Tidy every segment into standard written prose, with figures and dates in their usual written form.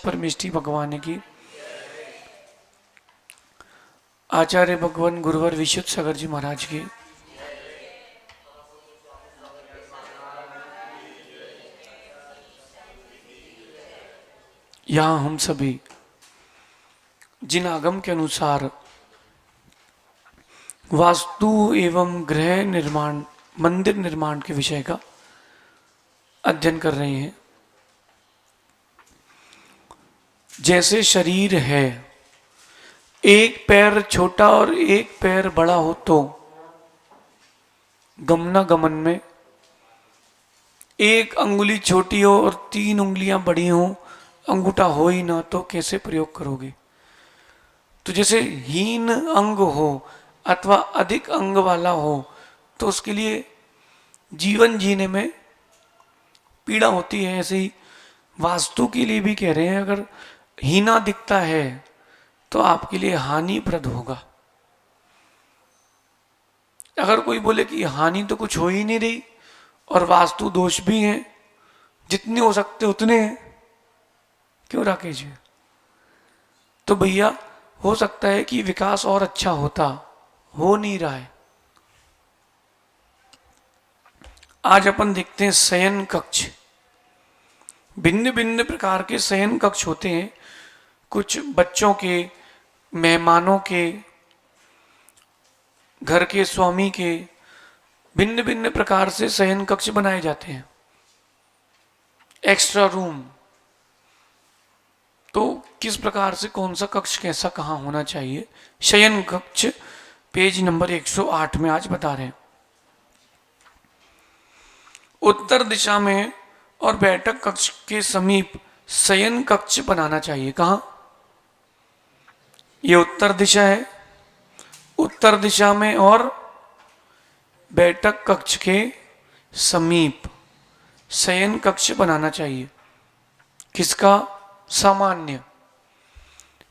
परमेष्ठी भगवान की। आचार्य भगवान गुरुवर विशुद्ध सागर जी महाराज की। यहाँ हम सभी जिन आगम के अनुसार वास्तु एवं गृह निर्माण, मंदिर निर्माण के विषय का अध्ययन कर रहे हैं। जैसे शरीर है, एक पैर छोटा और एक पैर बड़ा हो तो गमनागमन में एक अंगुली छोटी हो और 3 उंगलियां बड़ी हो, अंगूठा हो ही ना तो कैसे प्रयोग करोगे। तो जैसे हीन अंग हो अथवा अधिक अंग वाला हो तो उसके लिए जीवन जीने में पीड़ा होती है। ऐसे ही वास्तु के लिए भी कह रहे हैं, अगर हीना दिखता है तो आपके लिए हानिप्रद होगा। अगर कोई बोले कि हानि तो कुछ हो ही नहीं रही और वास्तु दोष भी हैं, जितने हो सकते उतने हैं, क्यों राकेश जी? तो भैया हो सकता है कि विकास और अच्छा होता, हो नहीं रहा है। आज अपन देखते हैं शयन कक्ष, भिन्न भिन्न प्रकार के शयन कक्ष होते हैं। कुछ बच्चों के, मेहमानों के, घर के स्वामी के, भिन्न भिन्न प्रकार से शयन कक्ष बनाए जाते हैं। एक्स्ट्रा रूम, तो किस प्रकार से कौन सा कक्ष कैसा कहाँ होना चाहिए, शयन कक्ष पेज नंबर 108 में आज बता रहे हैं। उत्तर दिशा में और बैठक कक्ष के समीप शयन कक्ष बनाना चाहिए। कहाँ? ये उत्तर दिशा है, उत्तर दिशा में और बैठक कक्ष के समीप शयन कक्ष बनाना चाहिए। किसका? सामान्य।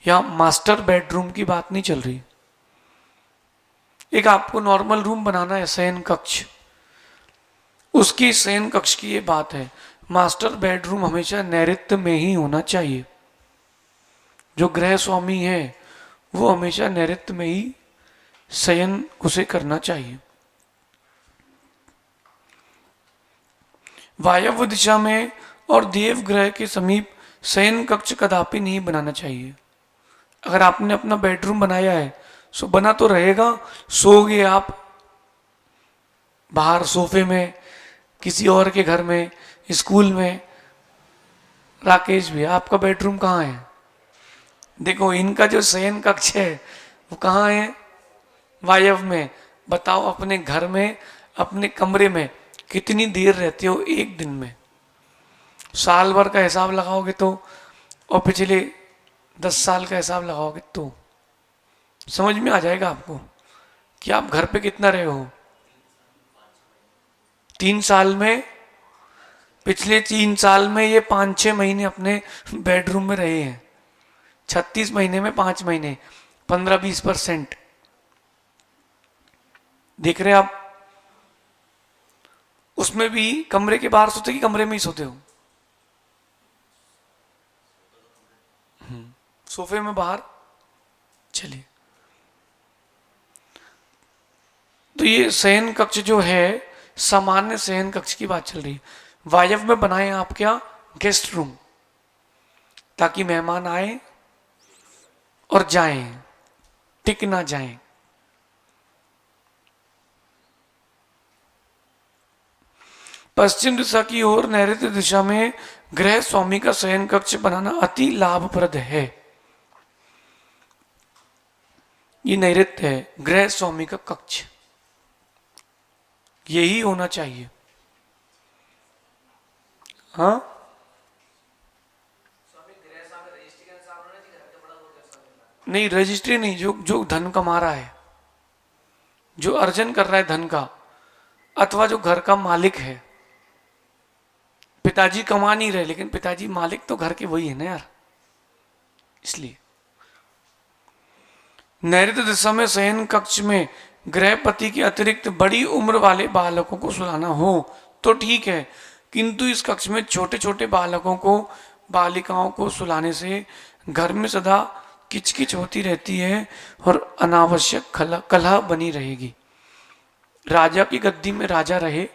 यहां मास्टर बेडरूम की बात नहीं चल रही। एक आपको नॉर्मल रूम बनाना है शयन कक्ष, उसकी शयन कक्ष की ये बात है। मास्टर बेडरूम हमेशा नैऋत्य में ही होना चाहिए। जो गृह स्वामी है वो हमेशा नैऋत्य में ही शयन उसे करना चाहिए। वायव्य दिशा में और देवगृह के समीप शयन कक्ष कदापि नहीं बनाना चाहिए। अगर आपने अपना बेडरूम बनाया है सो बना तो रहेगा, सोओगे आप बाहर सोफे में, किसी और के घर में, स्कूल में। राकेश भैया आपका बेडरूम कहाँ है? देखो इनका जो शयन कक्ष है वो कहाँ है? वायव्य में। बताओ अपने घर में, अपने कमरे में कितनी देर रहते हो एक दिन में? साल भर का हिसाब लगाओगे तो, और पिछले 10 साल का हिसाब लगाओगे तो समझ में आ जाएगा आपको कि आप घर पे कितना रहे हो। 3 साल में, पिछले 3 साल में ये 5-6 महीने अपने बेडरूम में रहे हैं। 36 महीने में 5 महीने, 15-20%। देख रहे हैं आप? उसमें भी कमरे के बाहर सोते कि कमरे में ही सोते हो? सोफे में बाहर। चलिए, तो ये शयन कक्ष जो है सामान्य शयन कक्ष की बात चल रही है। वायव्य में बनाए आप क्या? गेस्ट रूम, ताकि मेहमान आए और जाएं, टिक ना जाएं। पश्चिम दिशा की ओर नैऋत्य दिशा में गृह स्वामी का शयन कक्ष बनाना अति लाभप्रद है। ये नैऋत्य है, गृह स्वामी का कक्ष, यही होना चाहिए। हाँ, नहीं रजिस्ट्री नहीं, जो जो धन कमा रहा है, जो अर्जन कर रहा है धन का, अथवा जो घर का मालिक है। पिताजी कमा नहीं रहे लेकिन पिताजी मालिक तो घर के वही है ना यार, इसलिए। नैऋत्य दिशा में शयन कक्ष में गृहपति के अतिरिक्त बड़ी उम्र वाले बालकों को सुलाना हो तो ठीक है, किंतु इस कक्ष में छोटे छोटे बालकों को बालिकाओं को सुलाने से घर में सदा किचकिच होती रहती है और अनावश्यक कलह बनी रहेगी। राजा की गद्दी में राजा रहे,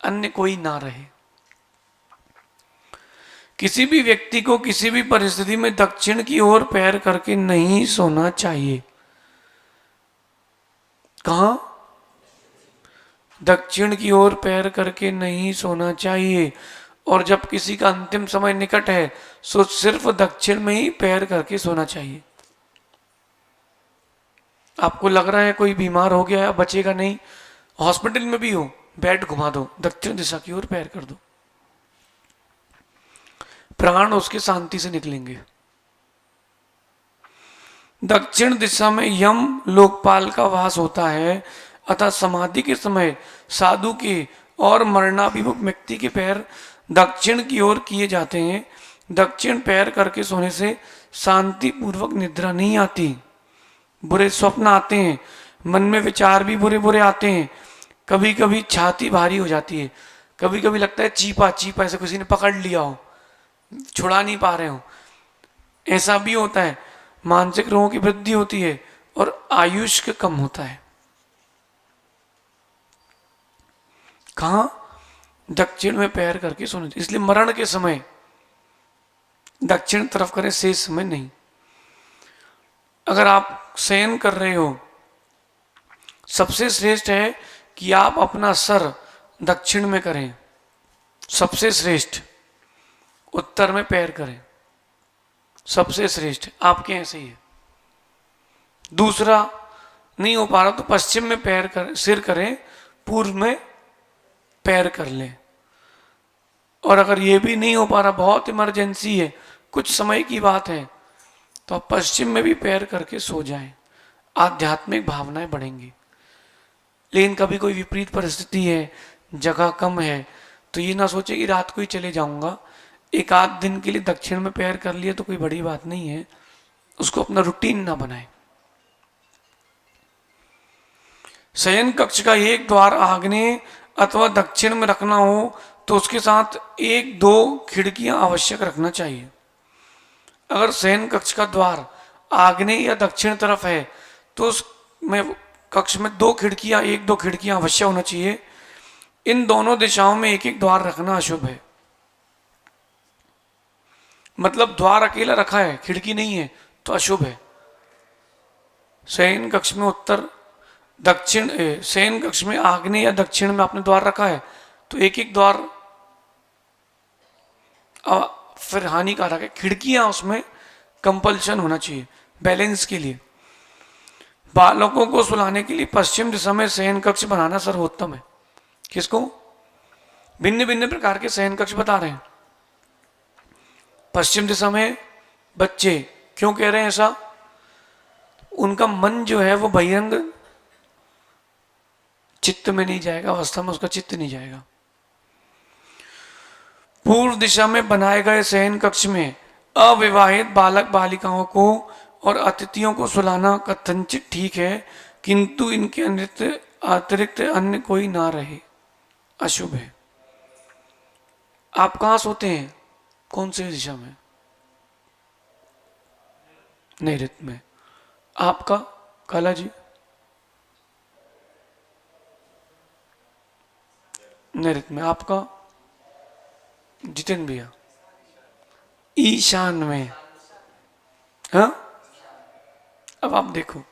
अन्य कोई ना रहे। किसी भी व्यक्ति को किसी भी परिस्थिति में दक्षिण की ओर पैर करके नहीं सोना चाहिए। कहां? दक्षिण की ओर पैर करके नहीं सोना चाहिए। और जब किसी का अंतिम समय निकट है तो सिर्फ दक्षिण में ही पैर करके सोना चाहिए। आपको लग रहा है कोई बीमार हो गया है, बचेगा नहीं, हॉस्पिटल में भी हो, बेड घुमा दो, दक्षिण दिशा की ओर पैर कर दो, प्राण उसके शांति से निकलेंगे। दक्षिण दिशा में यम लोकपाल का वास होता है, अतः समाधि के समय साधु के और मरणाभिमुख व्यक्ति के पैर दक्षिण की ओर किए जाते हैं। दक्षिण पैर करके सोने से शांति पूर्वक निद्रा नहीं आती, बुरे स्वप्न आते हैं, मन में विचार भी बुरे बुरे आते हैं, कभी कभी छाती भारी हो जाती है, कभी कभी लगता है चीपा चीपा ऐसे किसी ने पकड़ लिया हो, छुड़ा नहीं पा रहे हो, ऐसा भी होता है। मानसिक रोगों की वृद्धि होती है और आयुष्य कम होता है। कहां? दक्षिण में पैर करके सोने। इसलिए मरण के समय दक्षिण तरफ करें, शेष समय नहीं। अगर आप शयन कर रहे हो, सबसे श्रेष्ठ है कि आप अपना सर दक्षिण में करें, सबसे श्रेष्ठ। उत्तर में पैर करें, सबसे श्रेष्ठ। आपके ऐसे ही है। दूसरा नहीं हो पा रहा तो पश्चिम में पैर कर, सिर करें, पूर्व में पैर कर लें। और अगर ये भी नहीं हो पा रहा, बहुत इमरजेंसी है, कुछ समय की बात है, तो आप पश्चिम में भी पैर करके सो जाएं। आध्यात्मिक भावनाएं बढ़ेंगी। लेकिन कभी कोई विपरीत परिस्थिति है, जगह कम है, तो ये ना सोचे कि रात को ही चले जाऊंगा। एक आध दिन के लिए दक्षिण में पैर कर लिए तो कोई बड़ी बात नहीं है, उसको अपना रूटीन ना बनाए। शयन कक्ष का एक द्वार आग्नेय अथवा दक्षिण में रखना हो तो उसके साथ एक दो खिड़कियां आवश्यक रखना चाहिए। अगर शयन कक्ष का द्वार आग्नेय या दक्षिण तरफ है तो उसमें कक्ष में दो खिड़कियां, एक दो खिड़कियां अवश्य होना चाहिए। इन दोनों दिशाओं में एक एक द्वार रखना अशुभ है। मतलब द्वार अकेला रखा है, खिड़की नहीं है, तो अशुभ है। शयन कक्ष में उत्तर दक्षिण, शयन कक्ष में आग्नेय या दक्षिण में आपने द्वार रखा है तो एक एक द्वार फिर हानिकारक है। खिड़कियां उसमें कंपल्शन होना चाहिए बैलेंस के लिए। बालकों को सुलाने के लिए पश्चिम दिशा में शयन कक्ष बनाना सर्वोत्तम है। किसको? भिन्न भिन्न प्रकार के शयन कक्ष बता रहे हैं। पश्चिम दिशा में बच्चे, क्यों कह रहे हैं ऐसा? उनका मन जो है वो बहिरंग चित्त में नहीं जाएगा, अवस्था में उसका चित्त नहीं जाएगा। पूर्व दिशा में बनाए गए शयन कक्ष में अविवाहित बालक बालिकाओं को और अतिथियों को सुलाना कथनचित ठीक है, किंतु इनके अतिरिक्त अन्य कोई ना रहे, अशुभ है। आप कहां सोते हैं? कौन सी दिशा में? नैऋत्य में। आपका काला जी? नैऋत्य में। आपका जितेंद्र भैया? ईशान में। हाँ, अब आप देखो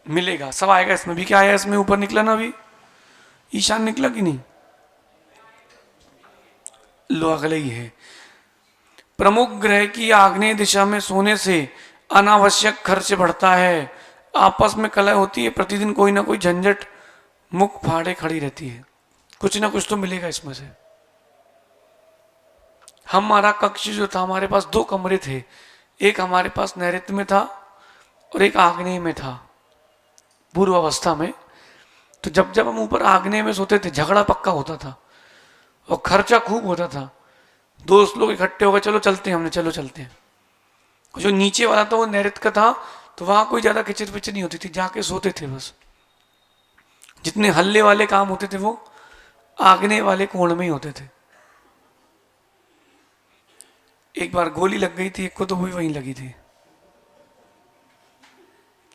मिलेगा, सब आएगा इसमें भी। क्या आया इसमें? ऊपर निकला ना अभी, ईशान निकला कि नहीं? लो अगले ही है। प्रमुख ग्रह की आग्नेय दिशा में सोने से अनावश्यक खर्च बढ़ता है, आपस में कलह होती है, प्रतिदिन कोई ना कोई झंझट मुख फाड़े खड़ी रहती है। कुछ ना कुछ तो मिलेगा इसमें से। हमारा कक्ष जो था, हमारे पास दो कमरे थे, एक हमारे पास नैऋत्य में था और एक आग्नेय में था पूर्व अवस्था में। तो जब जब हम ऊपर आग्नेय में सोते थे झगड़ा पक्का होता था और खर्चा खूब होता था। दोस्त लोग इकट्ठे हो गए, चलो चलते हैं, हमने चलो चलते हैं। जो नीचे वाला था वो नैऋत्य का था, तो वहां कोई ज्यादा किचर पिचर नहीं होती थी, जाके सोते थे बस। जितने हल्ले वाले काम होते थे वो आग्नेय वाले कोण में ही होते थे। एक बार गोली लग गई थी, एक को तो भी वहीं लगी थी।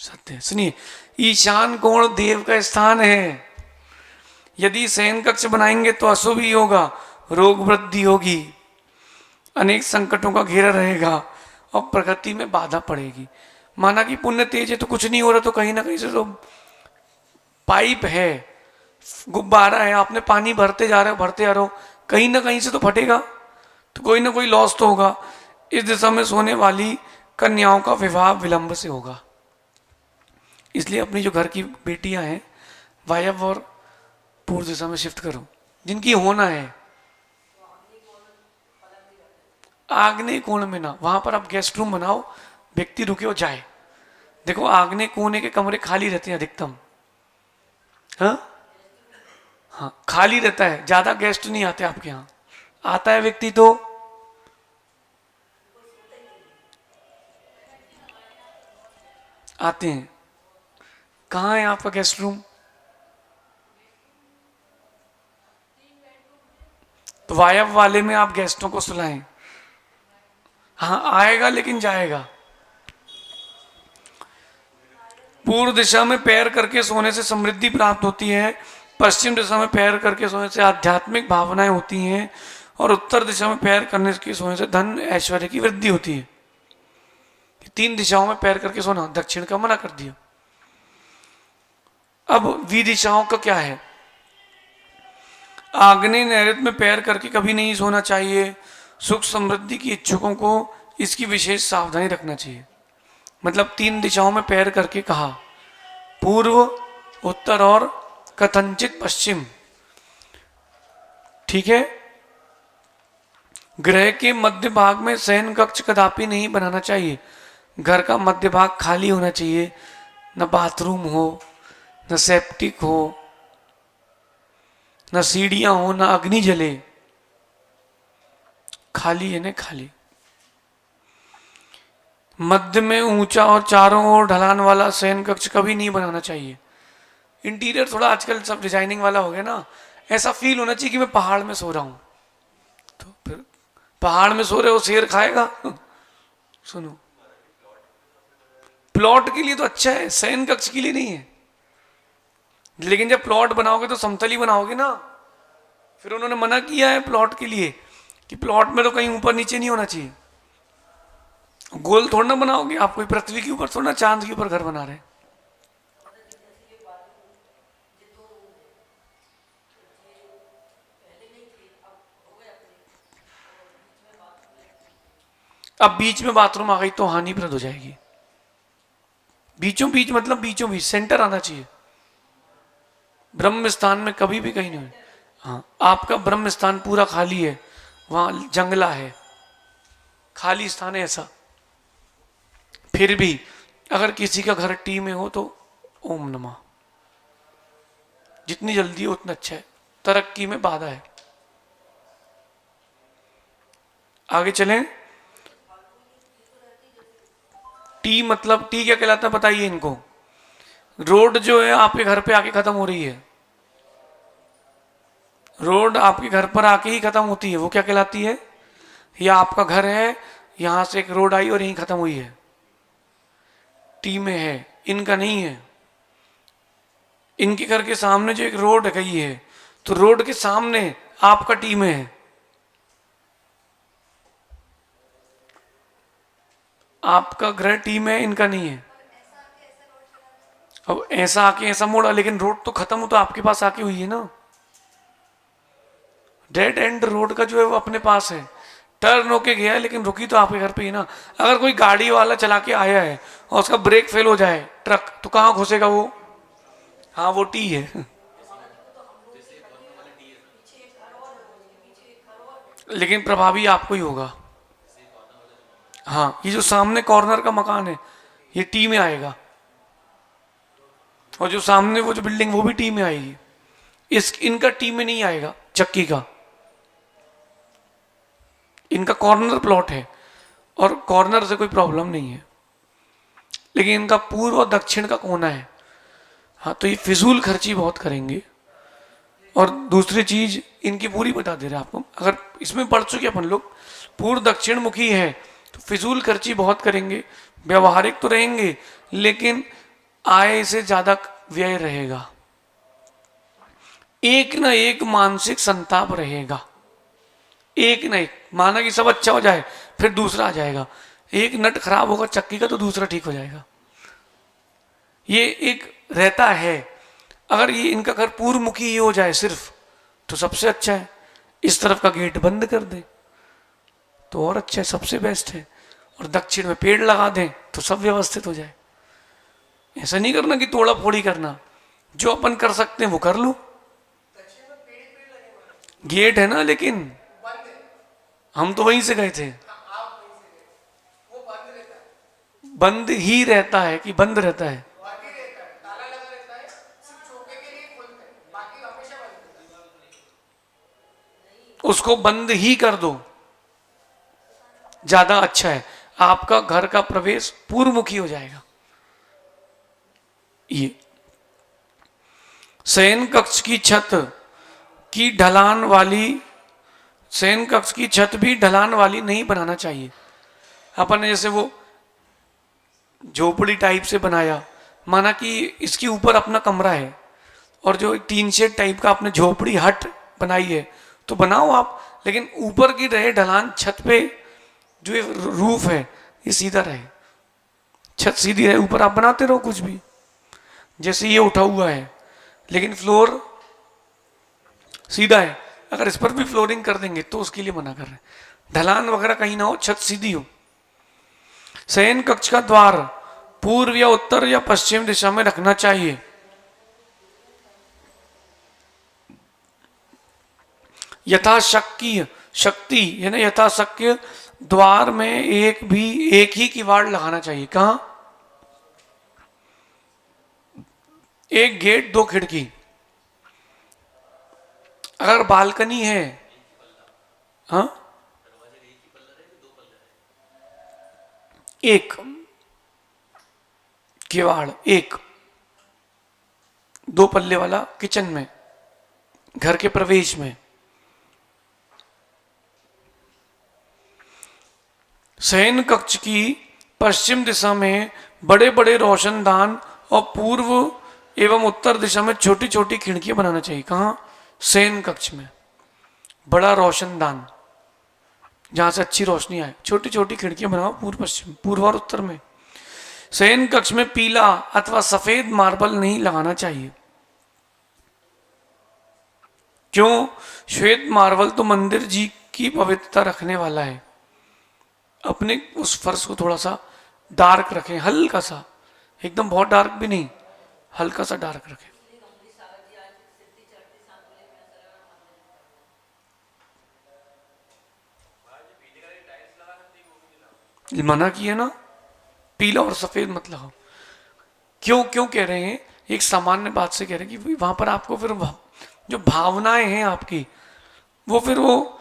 सत्य। सुनिए, ईशान कोण देव का स्थान है। यदि शयन कक्ष बनाएंगे तो अशुभ ही होगा, रोग वृद्धि होगी, अनेक संकटों का घेरा रहेगा और प्रगति में बाधा पड़ेगी। माना कि पुण्य तेज है तो कुछ नहीं हो रहा, तो कहीं ना कहीं से तो पाइप है, गुब्बारा है, आपने पानी भरते जा रहे हो भरते जा रहे हो, कहीं ना कहीं से तो फटेगा, तो कोई ना कोई लॉस तो होगा। इस दिशा में सोने वाली कन्याओं का विवाह विलंब से होगा। इसलिए अपनी जो घर की बेटियां हैं वायव्य और पूर्व दिशा में शिफ्ट करो, जिनकी होना है। आग्नेय कोण में ना, वहां पर आप गेस्ट रूम बनाओ, व्यक्ति रुके और जाए। देखो आग्नेय कोने के कमरे खाली रहते हैं अधिकतम। हाँ हाँ, खाली रहता है, ज्यादा गेस्ट नहीं आते आपके यहाँ। आता है व्यक्ति तो आते हैं। कहाँ है आपका गेस्ट रूम? तो वायव्य वाले में आप गेस्टों को सुलाएं। हाँ आएगा लेकिन जाएगा। पूर्व दिशा में पैर करके सोने से समृद्धि प्राप्त होती है, पश्चिम दिशा में पैर करके सोने से आध्यात्मिक भावनाएं होती हैं, और उत्तर दिशा में पैर करने की सोने से धन ऐश्वर्य की वृद्धि होती है। तीन दिशाओं में पैर करके सोना, दक्षिण का मना कर दिया। अब विदिशाओं का क्या है? आग्नेय नैऋत्य में पैर करके कभी नहीं सोना चाहिए। सुख समृद्धि की इच्छुकों को इसकी विशेष सावधानी रखना चाहिए। मतलब तीन दिशाओं में पैर करके कहा, पूर्व, उत्तर और कथनचित पश्चिम। ठीक है। गृह के मध्य भाग में शयन कक्ष कदापि नहीं बनाना चाहिए। घर का मध्य भाग खाली होना चाहिए, न बाथरूम हो, न सेप्टिक हो, न सीढ़ियां हो, न अग्नि जले। खाली है ना, खाली। मध्य में ऊंचा और चारों ओर ढलान वाला शयन कक्ष कभी नहीं बनाना चाहिए। इंटीरियर थोड़ा आजकल सब डिजाइनिंग वाला हो गया ना, ऐसा फील होना चाहिए कि मैं पहाड़ में सो रहा हूं। तो फिर पहाड़ में सो रहे हो, शेर खाएगा? सुनो, प्लॉट के लिए तो अच्छा है, शयन कक्ष के लिए नहीं है। लेकिन जब प्लॉट बनाओगे तो समतली बनाओगे ना। फिर उन्होंने मना किया है प्लॉट के लिए कि प्लॉट में तो कहीं ऊपर नीचे नहीं होना चाहिए। गोल थोड़ा ना बनाओगे आप, कोई पृथ्वी के ऊपर थोड़ा, चांद के ऊपर घर बना रहे हैं। अब बीच में बाथरूम आ गई तो हानिप्रद हो जाएगी। बीचों बीच मतलब बीचों बीच, सेंटर आना चाहिए। ब्रह्म स्थान में कभी भी कहीं नहीं। हाँ, आपका ब्रह्म स्थान पूरा खाली है, वहां जंगला है, खाली स्थान है ऐसा, फिर भी अगर किसी का घर टी में हो तो ओम नमः, जितनी जल्दी हो उतना अच्छा है। तरक्की में बाधा है। आगे चलें। टी मतलब टी क्या कहलाता है बताइए इनको? रोड जो है आपके घर पे आके खत्म हो रही है, रोड आपके घर पर आके ही खत्म होती है, वो क्या कहलाती है? या आपका घर है, यहां से एक रोड आई और यहीं खत्म हुई है, टी में है। इनका नहीं है। इनके घर के सामने जो एक रोड गई है, तो रोड के सामने आपका टी में है। आपका घर टी में है, इनका नहीं है। अब ऐसा आके ऐसा मोड़ा, लेकिन रोड तो खत्म हो तो आपके पास आके हुई है ना। डेड एंड रोड का जो है वो अपने पास है, टर्न होके गया है, लेकिन रुकी तो आपके घर पे ही ना। अगर कोई गाड़ी वाला चला के आया है और उसका ब्रेक फेल हो जाए, ट्रक, तो कहाँ घुसेगा वो? हाँ, वो टी है। लेकिन प्रभावी आपको ही होगा। हाँ, ये जो सामने कॉर्नर का मकान है ये टी में आएगा, और जो सामने वो जो बिल्डिंग वो भी टी में आएगी। इनका टी में नहीं आएगा, चक्की का। इनका कॉर्नर प्लॉट है और कॉर्नर से कोई प्रॉब्लम नहीं है, लेकिन इनका पूर्व और दक्षिण का कोना है। हाँ, तो ये फिजूल खर्ची बहुत करेंगे। और दूसरी चीज इनकी पूरी बता दे रहे हैं आपको, अगर इसमें पढ़ चुके अपन लोग, पूर्व दक्षिण मुखी है तो फिजूल खर्ची बहुत करेंगे, व्यवहारिक तो रहेंगे लेकिन आय से ज्यादा व्यय रहेगा, एक न एक मानसिक संताप रहेगा, एक न एक। माना कि सब अच्छा हो जाए फिर दूसरा आ जाएगा, एक नट खराब होगा चक्की का तो दूसरा ठीक हो जाएगा, ये एक रहता है। अगर ये इनका घर पूर्वमुखी ही हो जाए सिर्फ तो सबसे अच्छा है, इस तरफ का गेट बंद कर दे तो और अच्छा है, सबसे बेस्ट है, और दक्षिण में पेड़ लगा दें तो सब व्यवस्थित हो जाए। ऐसा नहीं करना कि तोड़ा फोड़ी करना, जो अपन कर सकते हैं वो कर लो। गेट है ना, लेकिन हम तो वहीं से गए थे। बंद ही रहता है कि बंद रहता है? उसको बंद ही कर दो, ज्यादा अच्छा है, आपका घर का प्रवेश पूर्वमुखी हो जाएगा। ये शयन कक्ष की छत की ढलान वाली, शयन कक्ष की छत भी ढलान वाली नहीं बनाना चाहिए। अपन ने जैसे वो झोपड़ी टाइप से बनाया, माना कि इसके ऊपर अपना कमरा है और जो टीन शेड टाइप का आपने झोपड़ी हट बनाई है तो बनाओ आप, लेकिन ऊपर की रहे ढलान, छत पे जो ये रूफ है ये सीधा रहे, छत सीधी रहे, ऊपर आप बनाते रहो कुछ भी। जैसे ये उठा हुआ है लेकिन फ्लोर सीधा है, अगर इस पर भी फ्लोरिंग कर देंगे तो उसके लिए मना कर रहे हैं, ढलान वगैरह कहीं ना हो, छत सीधी हो। शयन कक्ष का द्वार पूर्व या उत्तर या पश्चिम दिशा में रखना चाहिए। यथाशक्य शक्ति यानी यथाशक्य द्वार में एक ही किवाड़ लगाना चाहिए। कहां? एक गेट दो खिड़की। अगर बालकनी है, हाँ, एक किवाड़, एक दो पल्ले वाला किचन में, घर के प्रवेश में। शयन कक्ष की पश्चिम दिशा में बड़े बड़े रोशनदान और पूर्व एवं उत्तर दिशा में छोटी छोटी खिड़कियां बनाना चाहिए। कहाँ? शयन कक्ष में बड़ा रोशनदान, जहां से अच्छी रोशनी आए, छोटी छोटी खिड़कियां बनाओ पूर्व पश्चिम, पूर्व और उत्तर में। शयन कक्ष में पीला अथवा सफेद मार्बल नहीं लगाना चाहिए। क्यों? श्वेत मार्बल तो मंदिर जी की पवित्रता रखने वाला है, अपने उस फर्श को थोड़ा सा डार्क रखें, हल्का सा, एकदम बहुत डार्क भी नहीं, हल्का सा डार्क रखें। मना किया ना, पीला और सफेद मत लगाओ। क्यों क्यों कह रहे हैं? एक सामान्य बात से कह रहे हैं कि वहां पर आपको फिर जो भावनाएं हैं आपकी वो फिर वो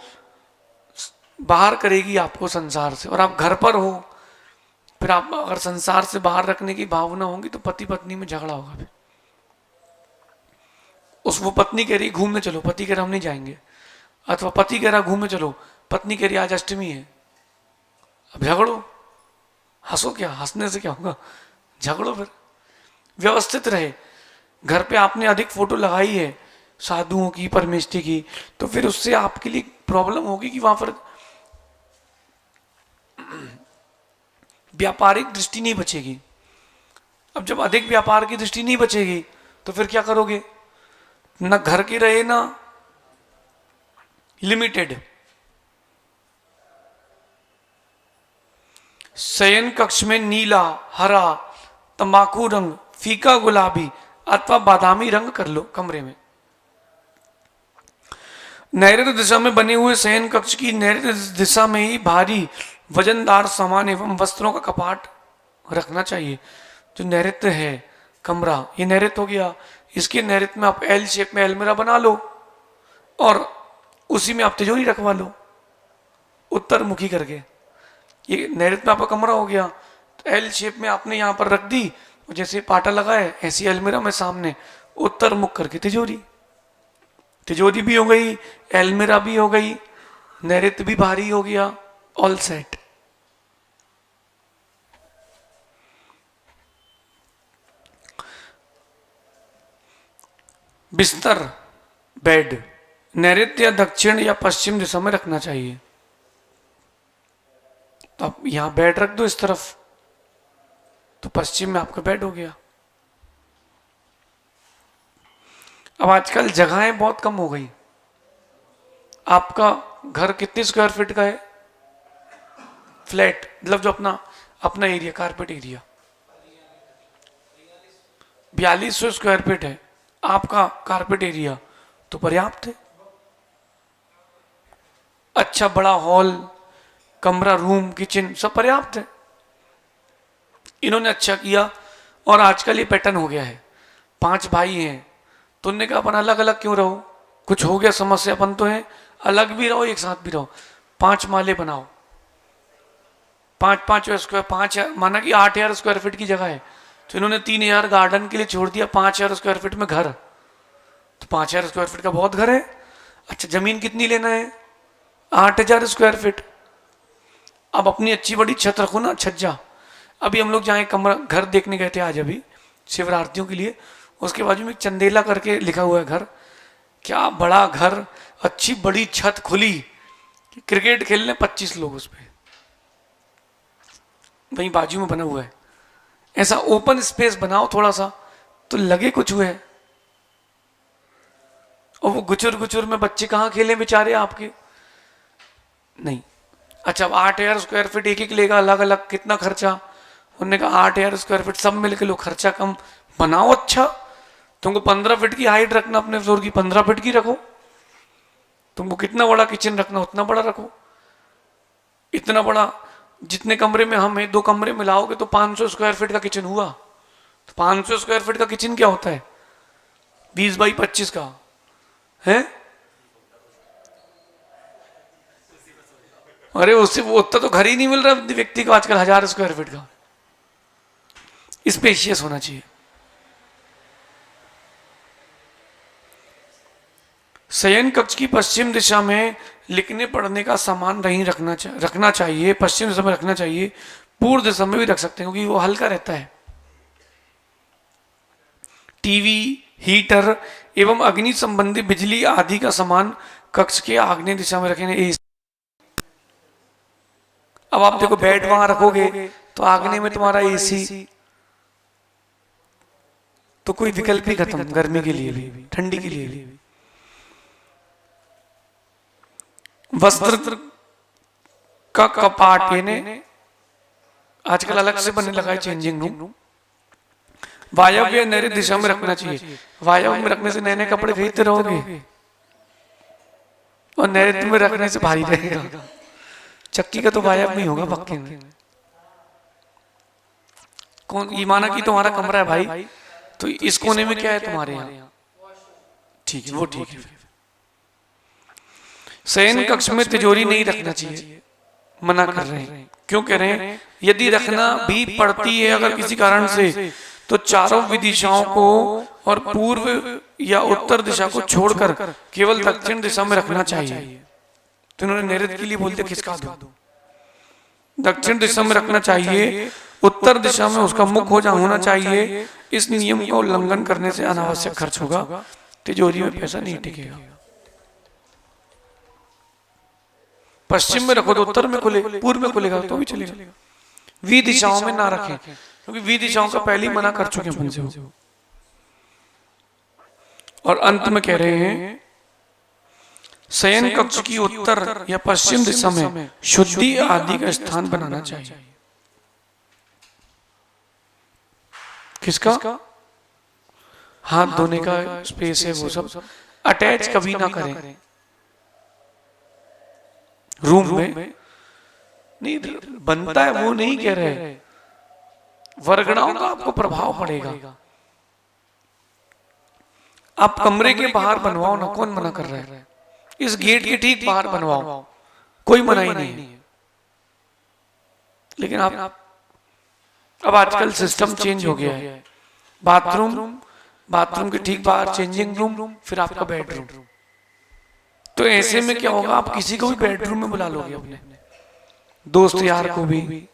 बाहर करेगी आपको संसार से, और आप घर पर हो, फिर आप अगर संसार से बाहर रखने की भावना होगी तो पति पत्नी में झगड़ा होगा। फिर वो पत्नी कह रही घूमने चलो, पति कह रहा हम नहीं जाएंगे, अथवा पति कह रहा घूमने चलो, पत्नी कह रही आज अष्टमी है, अब झगड़ो। हंसो क्या, हंसने से क्या होगा, झगड़ो। फिर व्यवस्थित रहे। घर पे आपने अधिक फोटो लगाई है साधुओं की, परमेष्ठी की, तो फिर उससे आपके लिए प्रॉब्लम होगी कि वहां पर व्यापारिक दृष्टि नहीं बचेगी। अब जब अधिक व्यापार की दृष्टि नहीं बचेगी तो फिर क्या करोगे? ना घर की रहे ना लिमिटेड। शयन कक्ष में नीला, हरा, तंबाकू रंग, फीका गुलाबी अथवा बादामी रंग कर लो कमरे में। नैऋत्य दिशा में बने हुए शयन कक्ष की नैऋत्य दिशा में ही भारी वजनदार सामान एवं वस्त्रों का कपाट रखना चाहिए। जो नैऋत्य है कमरा, ये नैऋत्य हो गया, इसके नैऋत्य में आप एल शेप में अलमीरा बना लो और उसी में आप तिजोरी रखवा लो उत्तर मुखी करके। ये नैऋत्य में आपका कमरा हो गया, तो एल शेप में आपने यहाँ पर रख दी, और जैसे पाटा लगा है ऐसी अलमीरा में सामने उत्तर मुख करके तिजोरी, तिजोरी भी हो गई, अलमीरा भी हो गई, नैऋत्य भी भारी हो गया ऑल सेट। बिस्तर, बेड नैऋत्य या दक्षिण या पश्चिम दिशा में रखना चाहिए। तो आप यहां बेड रख दो इस तरफ, तो पश्चिम में आपका बेड हो गया। अब आजकल जगहें बहुत कम हो गई। आपका घर कितनी स्क्वायर फीट का है? फ्लैट मतलब जो अपना अपना area, carpet area 4200 square feet है आपका कारपेट एरिया, तो पर्याप्त है। अच्छा बड़ा हॉल, कमरा, रूम, किचन सब पर्याप्त है। इन्होंने अच्छा किया। और आजकल ये पैटर्न हो गया है, 5 भाई हैं तो उन्होंने कहा अपन अलग अलग क्यों रहो, कुछ हो गया समस्या, अपन तो है अलग भी रहो एक साथ भी रहो। 5 माले बनाओ, 5 स्क्वायर, 5 माना कि 8000 स्क्वायर फीट की जगह है, तो इन्होंने 3000 गार्डन के लिए छोड़ दिया, 5000 स्क्वायर फीट में घर। तो 5000 स्क्वायर फीट का बहुत घर है। अच्छा जमीन कितनी लेना है? 8000 स्क्वायर फीट। अब अपनी अच्छी बड़ी छत रखो ना, छज्जा। अभी हम लोग जहाँ कमरा घर देखने गए थे आज अभी शिवरात्रियों के लिए, उसके बाजू में एक चंदेला करके लिखा हुआ है घर। क्या बड़ा घर, अच्छी बड़ी छत खुली, क्रिकेट खेलने 25 लोग उस पर, वहीं बाजू में बना हुआ है। ऐसा ओपन स्पेस बनाओ थोड़ा सा तो लगे कुछ हुए। और वो गुचुर गुचुर में बच्चे कहाँ खेले बेचारे आपके? नहीं। अच्छा अब 8000 स्क्वायर फीट एक एक लेगा अलग अलग, कितना खर्चा? उन्होंने कहा 8000 स्क्वायर फीट सब मिलकर लो, खर्चा कम, बनाओ अच्छा। तुमको 15 फीट की हाइट रखना अपने फ्लोर की, 15 फीट की रखो। तुमको कितना बड़ा किचन रखना उतना बड़ा रखो। इतना बड़ा जितने कमरे में हम हैं, 2 कमरे मिलाओगे तो 500 स्क्वायर फीट का किचन हुआ। तो 500 स्क्वायर फीट का किचन क्या होता है? 20 बाई 25 का है। अरे उससे वो उतना तो घर ही नहीं मिल रहा व्यक्ति को आजकल 1000 स्क्वायर फीट का। स्पेशियस होना चाहिए। शयन कक्ष की पश्चिम दिशा में लिखने पढ़ने का सामान नहीं रखना चाहिए। पश्चिम दिशा में रखना चाहिए, पूर्व दिशा में भी रख सकते हैं क्योंकि वो हल्का रहता है। टीवी, हीटर एवं अग्नि संबंधी बिजली आदि का सामान कक्ष के आग्नेय दिशा में रखें। अब आप देखो बेड वहां रखोगे तो आग्नेय में तुम्हारा एसी, तो कोई विकल्प ही खत्म, गर्मी के लिए भी ठंडी के लिए भी। वस्त्र का कपाट यानी आजकल अलग से बनने लगा है चेंजिंग रूम। वायव्य नैऋत्य दिशा में रखना चाहिए। वायव्य में रखने से नए नए कपड़े खरीदते रहोगे और नैऋत्य में रखने से भारी रहेगा। चक्की का तो वायव्य में होगा पक्के में। कौन ये माना कि तुम्हारा कमरा है भाई, तो इस कोने में क्या है तुम्हारे यहाँ? ठीक है, वो ठीक है। शयन कक्ष में तिजोरी नहीं रखना चाहिए, मना कर रहे हैं। क्यों कह रहे हैं? यदि रखना भी पड़ती है अगर किसी कारण से, तो चारों विदिशाओं को और पूर्व या उत्तर दिशा को छोड़कर केवल दक्षिण दिशा में रखना चाहिए। तो इन्होंने नैऋत्य के लिए बोलते खिसका दो, दक्षिण दिशा में रखना चाहिए। उत्तर दिशा में उसका मुख होना चाहिए। इस नियम का उल्लंघन करने से अनावश्यक खर्च होगा, तिजोरी में पैसा नहीं टिकेगा। पश्चिम में रखो तो उत्तर में खुले, पूर्व में खुलेगा तो भी चलेगा। वी दिशाओं में ना रखें क्योंकि वी दिशाओं का पहले ही मना कर चुके हैं अपन से। और अंत में कह रहे हैं शयन कक्ष की उत्तर या पश्चिम दिशा में शुद्धि आदि का स्थान बनाना चाहिए। किसका? हाथ धोने का स्पेस है वो सब अटैच कभी ना करें रूम में। नहीं बनता है वो नहीं कह रहे, वर्गणाओं का आपको प्रभाव पड़ेगा। आप कमरे के बाहर बनवाओ ना, कौन मना कर रहा है? इस गेट के ठीक बाहर बनवाओ, कोई मना ही नहीं है। लेकिन आप अब आजकल सिस्टम चेंज हो गया है। बाथरूम के ठीक बाहर चेंजिंग रूम, फिर आपका बेडरूम। तो ऐसे में क्या होगा, आप किसी को भी बेडरूम में बुला लोगे अपने, दोस्त यार को भी,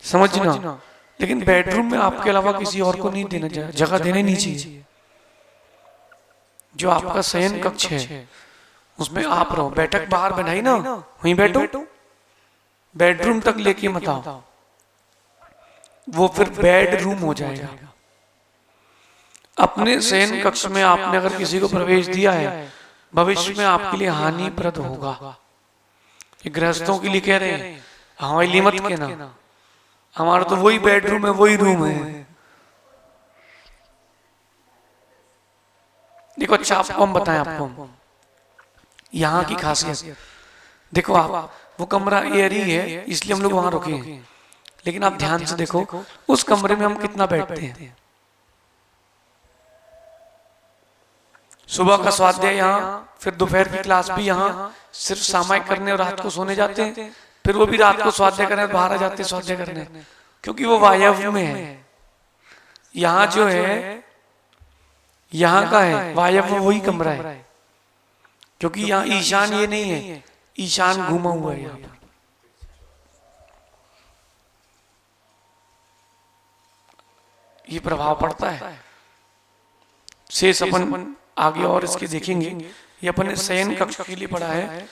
समझना। लेकिन बेडरूम में आपके अलावा किसी और को नहीं देना चाहिए, जगह देने नहीं चाहिए। जो आपका शयन कक्ष है उसमें आप रहो, बैठक बाहर बनाई ना, वहीं बैठो, बेडरूम तक लेके मत आओ, वो फिर बेडरूम हो जाएगा। अपने शयन कक्ष में आपने अगर किसी को प्रवेश दिया है, भविष्य में आपके लिए हानिप्रद होगा। ये गृहस्थों के लिए कह रहे हैं, हमारे लिए मत कहना, हमारा तो वही बेडरूम है, वही रूम है। देखो अच्छा आपको हम बताएं, आपको यहाँ की खासियत देखो। आप वो कमरा एयरी है इसलिए हम लोग वहां रुके हैं, लेकिन आप ध्यान से देखो उस कमरे में हम कितना बैठते हैं। सुबह का स्वाध्याय यहाँ, फिर दोपहर की क्लास भी यहाँ, सिर्फ सामायिक करने और रात को सोने जाते हैं, फिर वो भी रात को स्वाध्याय करने बाहर आ जाते हैं स्वाध्याय करने, क्योंकि वो वायव्य में है। यहाँ जो है यहाँ का है वायव्य, वही कमरा है, क्योंकि यहाँ ईशान ये नहीं है, ईशान घूमा हुआ है यहाँ पर। ये प्रभाव पड़ता है। शेष अपन आगे और इसके देखेंगे। ये अपन ने शयन कक्ष के लिए पढ़ा है,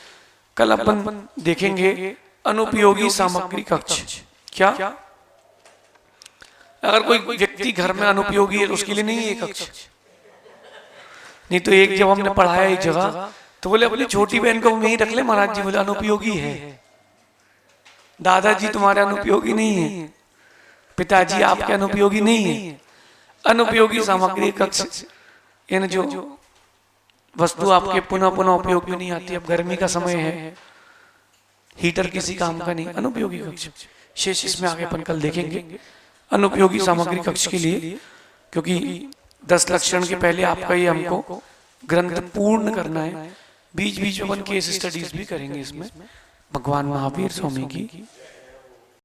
कल अपन देखेंगे अनुपयोगी सामग्री कक्ष। क्या अगर कोई व्यक्ति घर में अनुपयोगी है तो उसके लिए नहीं है कक्ष। नहीं तो एक जब हमने पढ़ाया एक जगह तो बोले अपनी छोटी बहन को यहीं रख ले महाराज जी, बोले अनुपयोगी है। दादाजी तुम्हारे अनुपयोगी नहीं है, पिताजी आपके अनुपयोगी नहीं है। अनुपयोगी सामग्री कक्ष इन जो वस्तु आपके पुनः पुनः उपयोग में नहीं आती, अब गर्मी का समय है, हीटर किसी काम का नहीं, अनुपयोगी कक्ष। शेष इसमें आगे अपन कल देखेंगे अनुपयोगी सामग्री कक्ष के लिए, क्योंकि 10 लक्षण के पहले आपका ये हमको ग्रंथ पूर्ण करना है। बीच बीच में अपन केस स्टडीज भी करेंगे इसमें। भगवान महावीर स्वामी की